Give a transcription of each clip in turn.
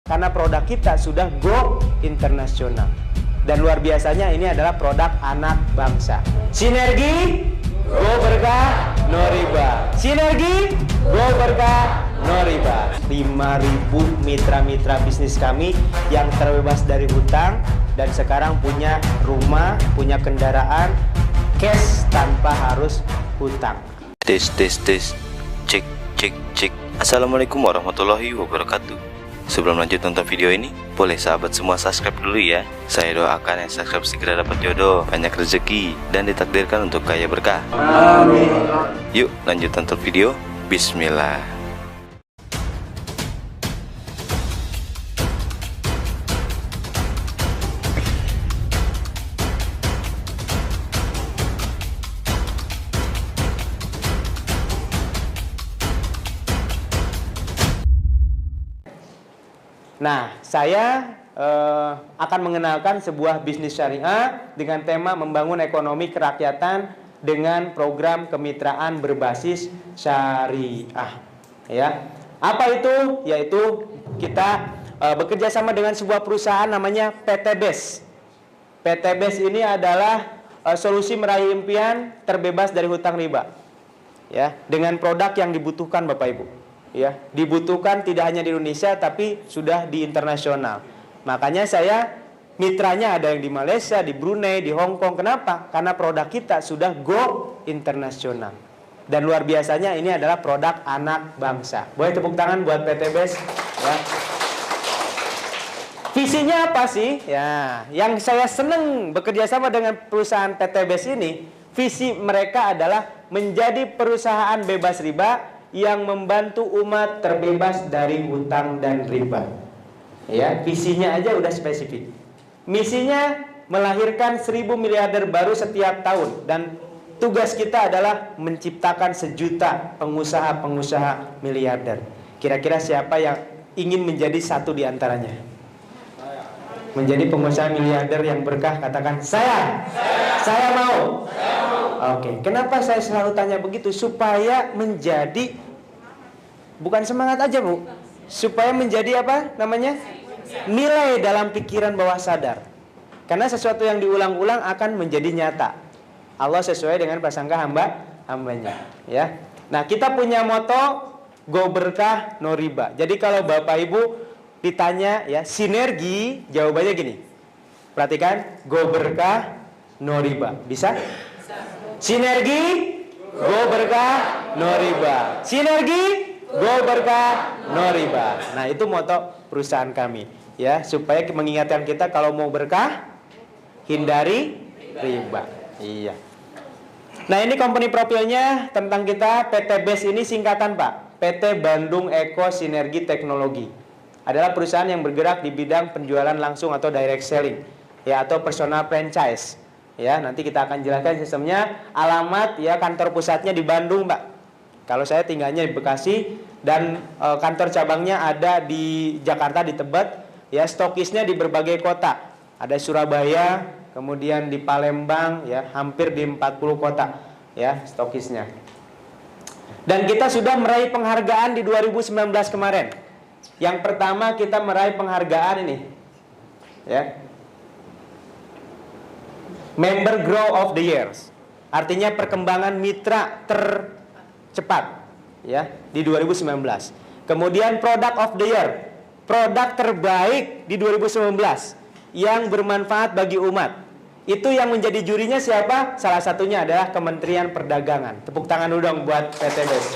Karena produk kita sudah go internasional. Dan luar biasanya ini adalah produk anak bangsa. Sinergi, go berkah, no riba. Sinergi, go berkah, no riba. 5.000 mitra-mitra bisnis kami yang terbebas dari hutang dan sekarang punya rumah, punya kendaraan, cash tanpa harus hutang. Tes. Cek. Assalamualaikum warahmatullahi wabarakatuh. Sebelum lanjut nonton video ini, boleh sahabat semua subscribe dulu ya. Saya doakan yang subscribe segera dapat jodoh, banyak rezeki, dan ditakdirkan untuk kaya berkah. Amin. Yuk lanjut nonton video. Bismillah. Nah, saya akan mengenalkan sebuah bisnis syariah dengan tema membangun ekonomi kerakyatan dengan program kemitraan berbasis syariah. Ya, apa itu? Yaitu kita bekerja sama dengan sebuah perusahaan namanya PT BES. PT BES ini adalah solusi meraih impian terbebas dari hutang riba. Ya, dengan produk yang dibutuhkan Bapak Ibu. Ya, dibutuhkan tidak hanya di Indonesia tapi sudah di internasional. Makanya saya mitranya ada yang di Malaysia, di Brunei, di Hong Kong. Kenapa? Karena produk kita sudah go internasional. Dan luar biasanya ini adalah produk anak bangsa. Boleh tepuk tangan buat PT BES ya. Visinya apa sih? Ya, yang saya senang bekerja sama dengan perusahaan PT BES ini, visi mereka adalah menjadi perusahaan bebas riba yang membantu umat terbebas dari hutang dan riba. Ya, visinya aja udah spesifik. Misinya melahirkan 1.000 miliarder baru setiap tahun dan tugas kita adalah menciptakan 1 juta pengusaha-pengusaha miliarder. Kira-kira siapa yang ingin menjadi satu di antaranya? Menjadi pengusaha miliarder yang berkah, katakan saya mau. Oke, kenapa saya selalu tanya begitu? Supaya menjadi, bukan semangat aja Bu, supaya menjadi apa namanya? Nilai dalam pikiran bawah sadar. Karena sesuatu yang diulang-ulang akan menjadi nyata. Allah sesuai dengan prasangka hambanya. Ya. Nah, kita punya moto go berkah no riba. Jadi kalau Bapak Ibu ditanya ya sinergi, jawabannya gini. Perhatikan, go berkah no riba. Bisa? Sinergi, go berkah, no riba. Sinergi, go berkah, no riba. Nah, itu moto perusahaan kami, ya, supaya mengingatkan kita kalau mau berkah, hindari riba. Iya. Nah, ini company profilnya tentang kita. PT BES ini singkatan Pak, PT Bandung Eko Sinergi Teknologi. Adalah perusahaan yang bergerak di bidang penjualan langsung atau direct selling, ya, atau personal franchise. Ya, nanti kita akan jelaskan sistemnya. Alamat ya kantor pusatnya di Bandung, Pak. Kalau saya tinggalnya di Bekasi dan kantor cabangnya ada di Jakarta di Tebet. Ya, stokisnya di berbagai kota. Ada Surabaya, kemudian di Palembang, ya, hampir di 40 kota, ya, stokisnya. Dan kita sudah meraih penghargaan di 2019 kemarin. Yang pertama kita meraih penghargaan ini, ya. Member Grow of the Years, artinya perkembangan mitra tercepat ya di 2019. Kemudian Product of the Year, produk terbaik di 2019 yang bermanfaat bagi umat. Itu yang menjadi jurinya siapa? Salah satunya adalah Kementerian Perdagangan. Tepuk tangan dulu dong buat PT BES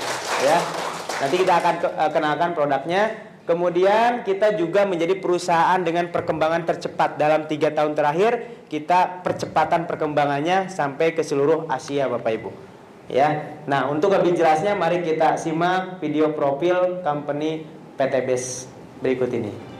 ya. Nanti kita akan kenalkan produknya. Kemudian kita juga menjadi perusahaan dengan perkembangan tercepat. Dalam 3 tahun terakhir kita percepatan perkembangannya sampai ke seluruh Asia Bapak Ibu ya. Nah, untuk lebih jelasnya mari kita simak video profil company PT BES berikut ini.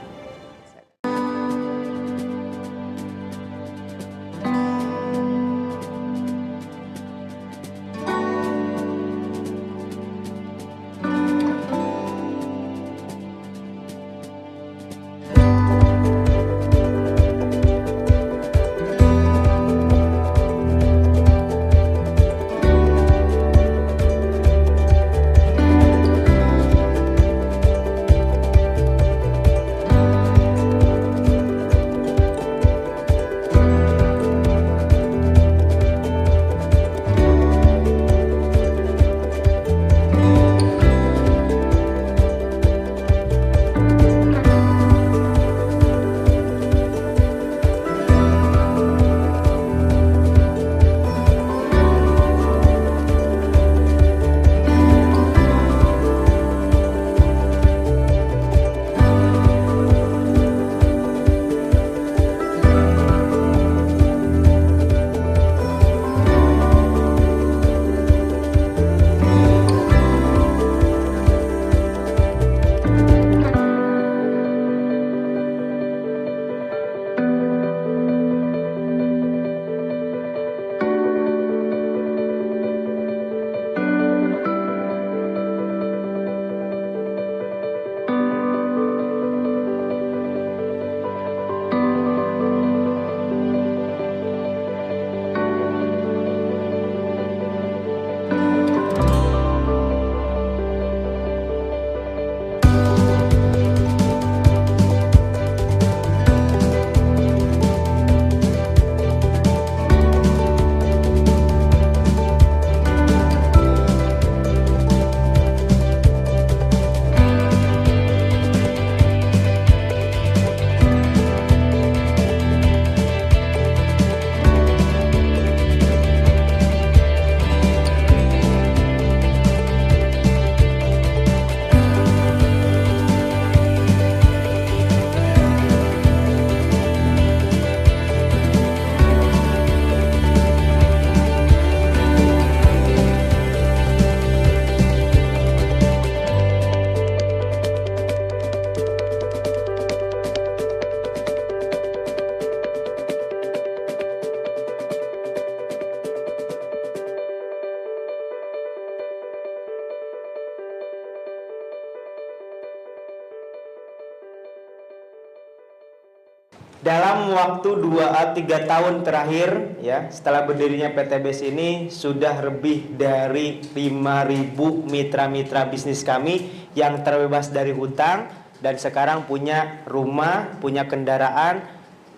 Dalam waktu 2-3 tahun terakhir ya, setelah berdirinya PTBS ini sudah lebih dari 5.000 mitra-mitra bisnis kami yang terbebas dari hutang dan sekarang punya rumah, punya kendaraan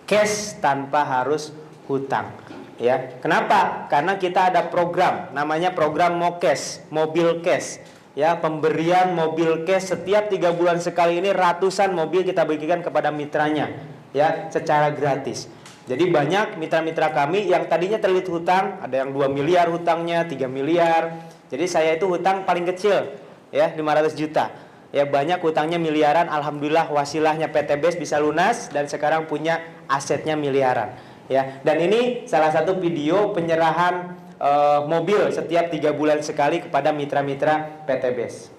cash tanpa harus hutang. Ya, kenapa? Karena kita ada program namanya program MoCash, mobil cash. Ya, pemberian mobil cash setiap 3 bulan sekali ini ratusan mobil kita bagikan kepada mitranya. Ya, secara gratis. Jadi banyak mitra-mitra kami yang tadinya terlilit hutang, ada yang 2 miliar hutangnya, 3 miliar. Jadi saya itu hutang paling kecil ya 500 juta. Ya, banyak hutangnya miliaran, alhamdulillah wasilahnya PTBS bisa lunas dan sekarang punya asetnya miliaran. Ya, dan ini salah satu video penyerahan mobil setiap 3 bulan sekali kepada mitra-mitra PTBS.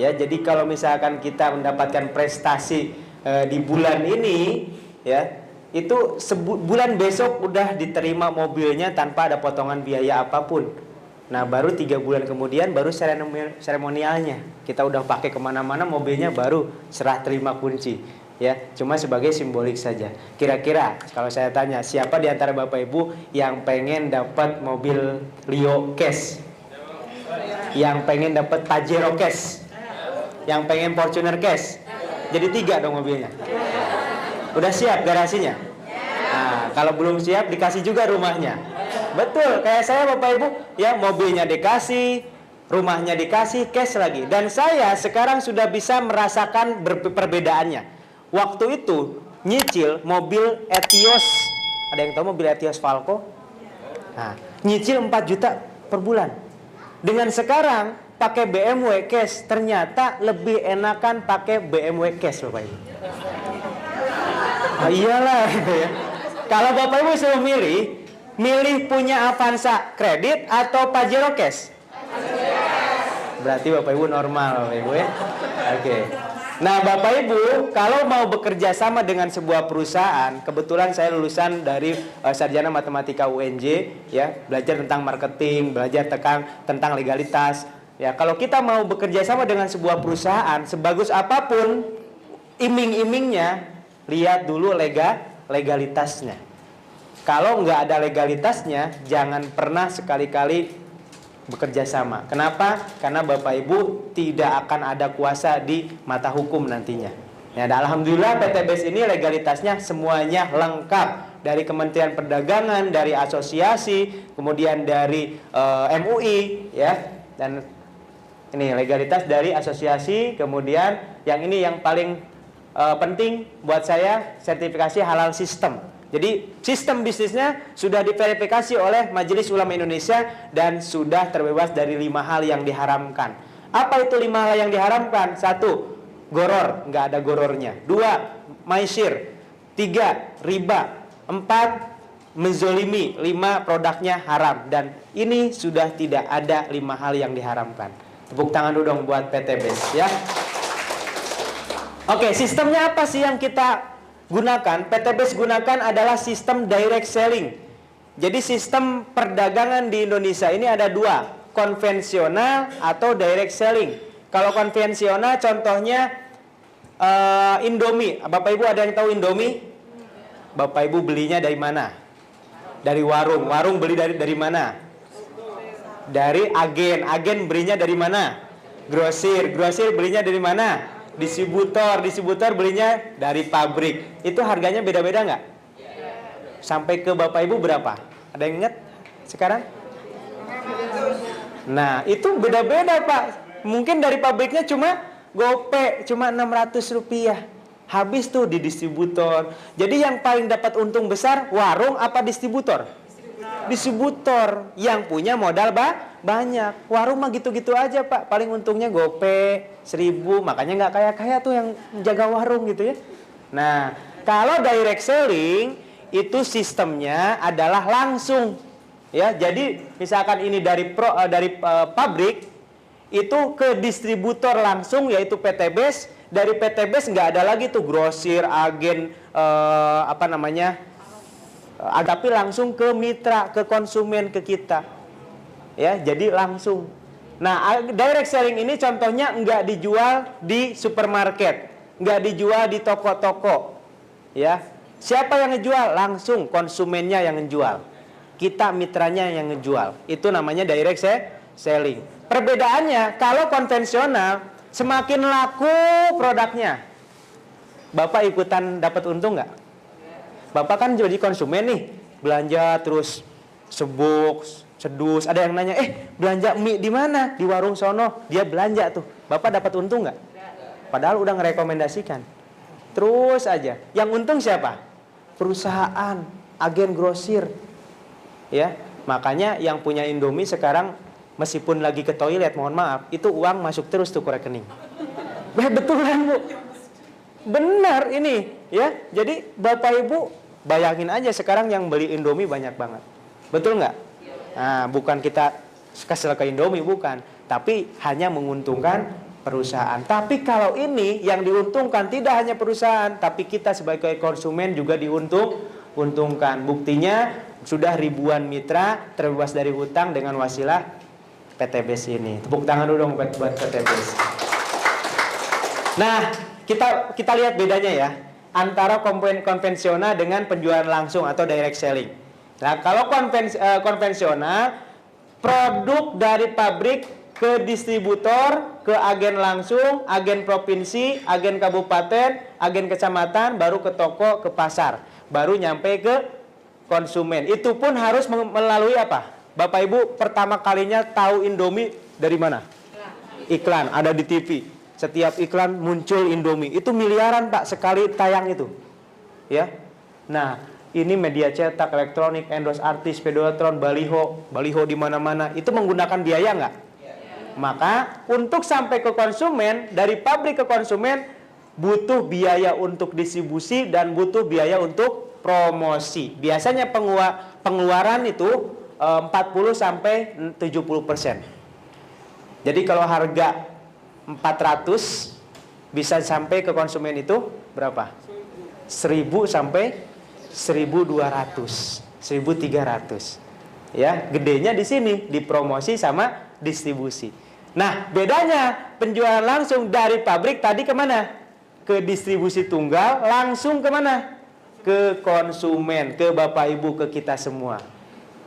Ya, jadi kalau misalkan kita mendapatkan prestasi di bulan ini, ya, itu bulan besok udah diterima mobilnya tanpa ada potongan biaya apapun. Nah, baru 3 bulan kemudian baru seremonialnya. Kita udah pakai kemana-mana, mobilnya baru serah terima kunci. Ya, cuma sebagai simbolik saja. Kira-kira kalau saya tanya, siapa di antara Bapak Ibu yang pengen dapat mobil Leo Cash? Yang pengen dapat Pajero Cash? Yang pengen Fortuner Cash? Jadi 3 dong mobilnya. Udah siap garasinya? Nah, kalau belum siap dikasih juga rumahnya. Betul, kayak saya Bapak Ibu, ya, mobilnya dikasih, rumahnya dikasih, cash lagi. Dan saya sekarang sudah bisa merasakan perbedaannya. Waktu itu nyicil mobil Etios, ada yang tahu mobil Etios Falco? Nah, nyicil 4 juta per bulan. Dengan sekarang pakai BMW cash, ternyata lebih enakan pakai BMW cash, Bapak Ibu. Iyalah, ya. Kalau Bapak Ibu suruh milih punya Avanza kredit atau Pajero cash? Berarti Bapak Ibu normal, Bapak Ibu, ya. Oke. Nah, Bapak Ibu, kalau mau bekerja sama dengan sebuah perusahaan, kebetulan saya lulusan dari sarjana matematika UNJ, ya, belajar tentang marketing, belajar tentang legalitas. Ya, kalau kita mau bekerja sama dengan sebuah perusahaan, sebagus apapun iming-imingnya, lihat dulu legalitasnya. Kalau nggak ada legalitasnya, jangan pernah sekali-kali bekerja sama. Kenapa? Karena Bapak Ibu tidak akan ada kuasa di mata hukum nantinya. Ya, dan alhamdulillah PTBS ini legalitasnya semuanya lengkap, dari Kementerian Perdagangan, dari asosiasi, kemudian dari MUI, ya. Dan ini legalitas dari asosiasi, kemudian yang ini yang paling penting buat saya, sertifikasi halal sistem. Jadi sistem bisnisnya sudah diverifikasi oleh Majelis Ulama Indonesia dan sudah terbebas dari 5 hal yang diharamkan. Apa itu 5 hal yang diharamkan? 1, goror, nggak ada gorornya. 2, maisir. 3, riba. 4, menzolimi. 5, produknya haram. Dan ini sudah tidak ada 5 hal yang diharamkan. Tepuk tangan dulu dong buat PTBS, ya. Oke, sistemnya apa sih yang kita gunakan? PTBS gunakan adalah sistem direct selling. Jadi sistem perdagangan di Indonesia ini ada 2, konvensional atau direct selling. Kalau konvensional contohnya Indomie. Bapak Ibu ada yang tahu Indomie? Bapak Ibu belinya dari mana? Dari warung. Warung beli dari mana? Dari agen. Agen belinya dari mana? Grosir. Grosir belinya dari mana? Distributor belinya dari pabrik. Itu harganya beda-beda nggak? Sampai ke Bapak Ibu berapa? Ada yang ingat sekarang? Nah, itu beda-beda, Pak. Mungkin dari pabriknya cuma gope, cuma Rp600. Habis tuh di distributor. Jadi yang paling dapat untung besar warung apa distributor? Distributor yang punya modal banyak. Warung mah gitu-gitu aja, Pak. Paling untungnya gope 1.000. Makanya nggak kaya-kaya tuh yang jaga warung gitu ya. Nah, kalau direct selling itu sistemnya adalah langsung. Ya, jadi misalkan ini dari pabrik itu ke distributor langsung, yaitu PTBS. Dari PTBS nggak ada lagi tuh grosir, agen, tapi langsung ke mitra, ke konsumen, ke kita. Ya, jadi langsung. Nah, direct selling ini contohnya nggak dijual di supermarket, nggak dijual di toko-toko. Ya, siapa yang ngejual? Langsung konsumennya yang ngejual. Kita mitranya yang ngejual. Itu namanya direct selling. Perbedaannya, kalau konvensional semakin laku produknya, Bapak ikutan dapat untung nggak? Bapak kan jadi konsumen nih, belanja terus sebuk, sedus. Ada yang nanya, belanja mie di mana? Di warung sono. Dia belanja tuh. Bapak dapat untung nggak? Padahal udah ngerekomendasikan. Terus aja. Yang untung siapa? Perusahaan, agen grosir. Ya, makanya yang punya Indomie sekarang meskipun lagi ke toilet, mohon maaf, itu uang masuk terus tuh ke rekening. Betulan, Bu. Benar ini, ya. Jadi Bapak Ibu bayangin aja sekarang yang beli Indomie banyak banget. Betul nggak? Nah, bukan kita kesel ke Indomie, bukan. Tapi hanya menguntungkan perusahaan. Tapi kalau ini yang diuntungkan tidak hanya perusahaan, tapi kita sebagai konsumen juga diuntungkan. Buktinya sudah ribuan mitra terbebas dari hutang dengan wasilah PTBS ini. Tepuk tangan dulu dong buat PTBS. Nah, kita lihat bedanya ya antara konvensional dengan penjualan langsung atau direct selling. Nah, kalau konvensional, produk dari pabrik ke distributor, ke agen langsung, agen provinsi, agen kabupaten, agen kecamatan, baru ke toko, ke pasar, baru nyampe ke konsumen. Itu pun harus melalui apa? Bapak Ibu pertama kalinya tahu Indomie dari mana? Iklan, ada di TV. Setiap iklan muncul Indomie. Itu miliaran Pak sekali tayang itu. Ya. Nah, ini media cetak, elektronik, endorse artis, videotron, baliho di mana-mana. Itu menggunakan biaya nggak? Maka untuk sampai ke konsumen, dari pabrik ke konsumen butuh biaya untuk distribusi dan butuh biaya untuk promosi. Biasanya pengeluaran itu 40 sampai 70%. Jadi kalau harga 400 bisa sampai ke konsumen itu berapa? 1000 sampai 1200, 1300. Ya, gedenya di sini, di promosi sama distribusi. Nah, bedanya penjualan langsung dari pabrik tadi kemana? Ke distribusi tunggal, langsung kemana? Ke konsumen, ke Bapak Ibu, ke kita semua.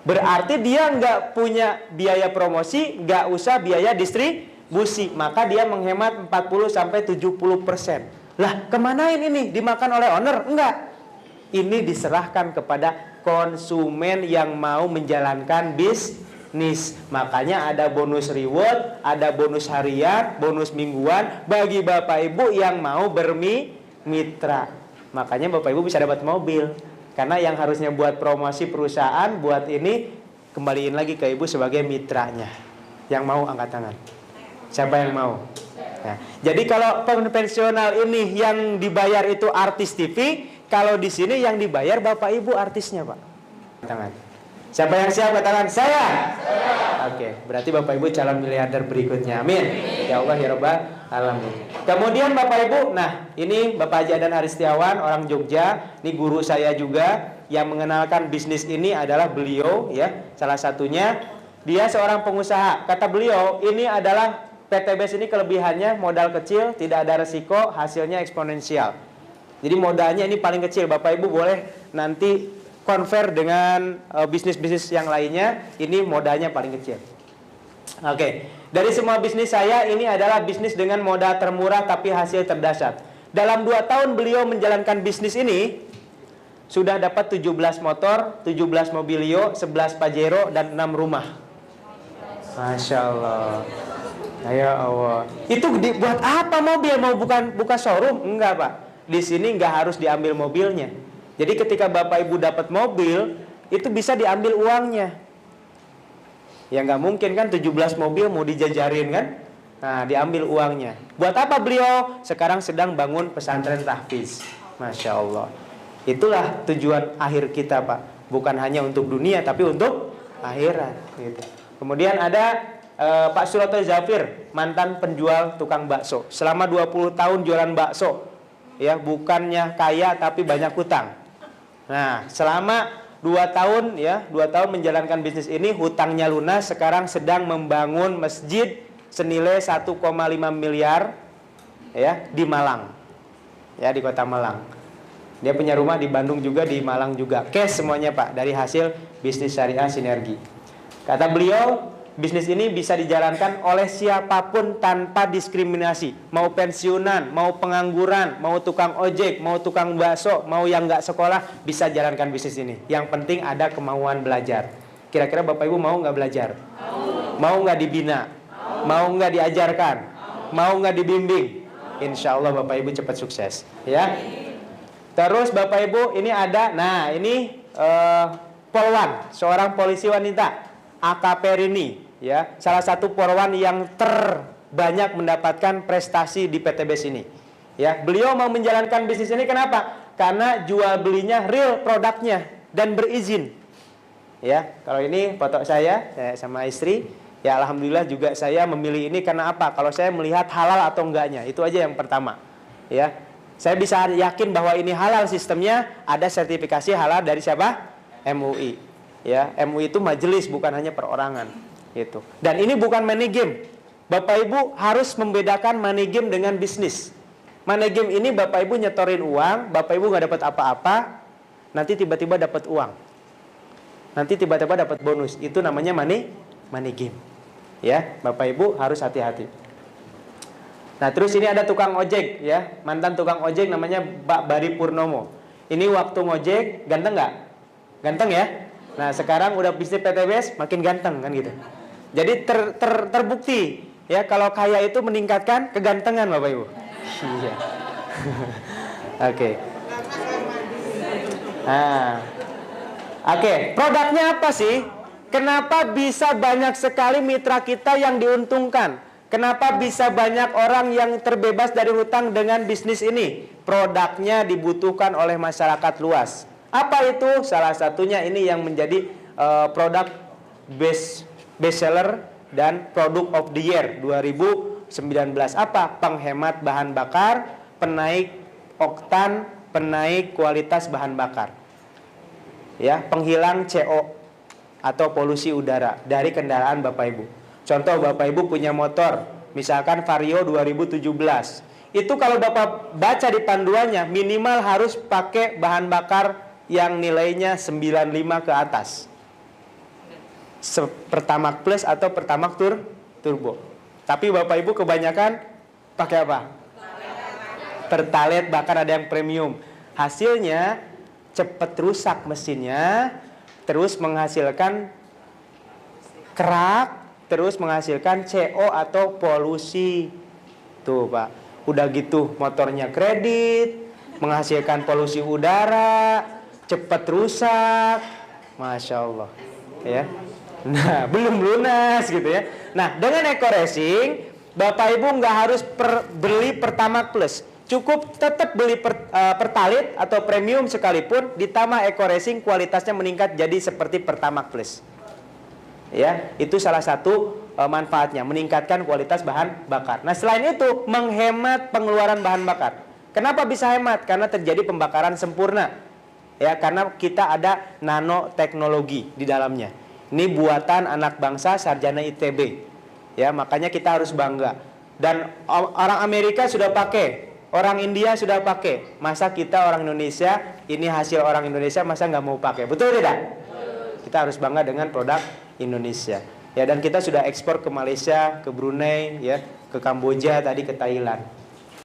Berarti dia nggak punya biaya promosi, nggak usah biaya distribusi. Maka dia menghemat 40 sampai 70%. Lah, kemanain ini? Dimakan oleh owner? Enggak. Ini diserahkan kepada konsumen yang mau menjalankan bisnis. Makanya ada bonus reward, ada bonus harian, bonus mingguan bagi Bapak Ibu yang mau bermitra. Makanya Bapak Ibu bisa dapat mobil. Karena yang harusnya buat promosi perusahaan, buat ini kembaliin lagi ke Ibu sebagai mitranya. Yang mau angkat tangan. Siapa yang mau? Nah, jadi kalau konvensional ini yang dibayar itu artis TV, kalau di sini yang dibayar Bapak Ibu artisnya, Pak. Tangan. Siapa yang siap? Katakan saya. Oke, berarti Bapak Ibu calon miliarder berikutnya. Amin. Ya Allah ya Rabbal alamin. Kemudian Bapak Ibu, nah ini Bapak Haji Adan Haristiawan, orang Jogja. Ini guru saya juga yang mengenalkan bisnis ini adalah beliau ya. Salah satunya dia seorang pengusaha. Kata beliau, ini adalah PTBS ini kelebihannya modal kecil, tidak ada resiko, hasilnya eksponensial. Jadi modalnya ini paling kecil. Bapak Ibu boleh nanti convert dengan bisnis-bisnis yang lainnya, ini modalnya paling kecil. Oke, dari semua bisnis saya ini adalah bisnis dengan modal termurah tapi hasil terdahsyat. Dalam 2 tahun beliau menjalankan bisnis ini sudah dapat 17 motor, 17 mobilio, 11 Pajero dan 6 rumah. Masya Allah. Ya Allah. Itu buat apa mobil? Mau buka showroom? Enggak, Pak. Di sini nggak harus diambil mobilnya. Jadi ketika Bapak Ibu dapat mobil, itu bisa diambil uangnya. Ya nggak mungkin kan 17 mobil mau dijajarin kan? Nah, diambil uangnya. Buat apa beliau? Sekarang sedang bangun pesantren tahfiz. Masya Allah. Itulah tujuan akhir kita, Pak. Bukan hanya untuk dunia, tapi untuk akhirat. Gitu. Kemudian ada Pak Suroto Zafir, mantan penjual tukang bakso. Selama 20 tahun jualan bakso. Ya, bukannya kaya tapi banyak hutang. Nah, selama 2 tahun ya, 2 tahun menjalankan bisnis ini, hutangnya lunas, sekarang sedang membangun masjid senilai 1,5 miliar ya di Malang. Ya, di Kota Malang. Dia punya rumah di Bandung juga, di Malang juga. Cash semuanya, Pak, dari hasil bisnis syariah sinergi. Kata beliau, bisnis ini bisa dijalankan oleh siapapun tanpa diskriminasi. Mau pensiunan, mau pengangguran, mau tukang ojek, mau tukang bakso, mau yang nggak sekolah, bisa jalankan bisnis ini. Yang penting ada kemauan belajar. Kira-kira Bapak Ibu mau nggak belajar? Mau nggak dibina? Mau nggak diajarkan? Mau nggak dibimbing? Insya Allah Bapak Ibu cepat sukses. Ya. Terus Bapak Ibu ini ada, nah ini Polwan, seorang polisi wanita, AKP Rini. Ya, salah satu Polwan yang terbanyak mendapatkan prestasi di PTBS ini. Ya, beliau mau menjalankan bisnis ini kenapa? Karena jual belinya real produknya dan berizin. Ya, kalau ini foto saya sama istri Ya alhamdulillah juga saya memilih ini karena apa? Kalau saya melihat halal atau enggaknya, itu aja yang pertama. Ya, saya bisa yakin bahwa ini halal sistemnya, ada sertifikasi halal dari siapa? MUI. Ya, MUI itu majelis bukan hanya perorangan. Gitu. Dan ini bukan money game. Bapak Ibu harus membedakan money game dengan bisnis. Money game ini Bapak Ibu nyetorin uang, Bapak Ibu nggak dapat apa-apa, nanti tiba-tiba dapat uang. Nanti tiba-tiba dapat bonus. Itu namanya money game. Ya, Bapak Ibu harus hati-hati. Nah, terus ini ada tukang ojek ya, mantan tukang ojek namanya Pak Bari Purnomo. Ini waktu ngojek ganteng nggak? Ganteng ya. Nah, sekarang udah bisnis PTBS makin ganteng kan gitu. Jadi terbukti ya kalau kaya itu meningkatkan kegantengan Bapak Ibu. Iya. Oke. Nah, oke, produknya apa sih? Kenapa bisa banyak sekali mitra kita yang diuntungkan? Kenapa bisa banyak orang yang terbebas dari hutang dengan bisnis ini? Produknya dibutuhkan oleh masyarakat luas. Apa itu? Salah satunya ini yang menjadi produk best seller dan produk of the year 2019. Apa? Penghemat bahan bakar, penaik oktan, penaik kualitas bahan bakar. Ya, penghilang CO atau polusi udara dari kendaraan Bapak Ibu. Contoh Bapak Ibu punya motor, misalkan Vario 2017. Itu kalau Bapak baca di panduannya minimal harus pakai bahan bakar yang nilainya 95 ke atas. Pertamax Plus atau Pertamax Turbo. Tapi Bapak Ibu kebanyakan pakai apa? Pertalite, bahkan ada yang premium. Hasilnya cepat rusak mesinnya, terus menghasilkan kerak, terus menghasilkan CO atau polusi. Tuh Pak, udah gitu motornya kredit, menghasilkan polusi udara, cepat rusak. Masya Allah ya. Nah, belum lunas gitu ya. Nah, dengan Eco Racing Bapak Ibu nggak harus beli Pertamax Plus. Cukup tetap beli Pertalite atau premium sekalipun, ditambah Eco Racing kualitasnya meningkat jadi seperti Pertamax Plus. Ya, itu salah satu manfaatnya, meningkatkan kualitas bahan bakar. Nah, selain itu menghemat pengeluaran bahan bakar. Kenapa bisa hemat? Karena terjadi pembakaran sempurna. Ya, karena kita ada nanoteknologi di dalamnya. Ini buatan anak bangsa sarjana ITB. Ya, makanya kita harus bangga. Dan orang Amerika sudah pakai, orang India sudah pakai. Masa kita orang Indonesia, ini hasil orang Indonesia, masa nggak mau pakai? Betul tidak? Kita harus bangga dengan produk Indonesia. Ya, dan kita sudah ekspor ke Malaysia, ke Brunei, ya, ke Kamboja, tadi ke Thailand.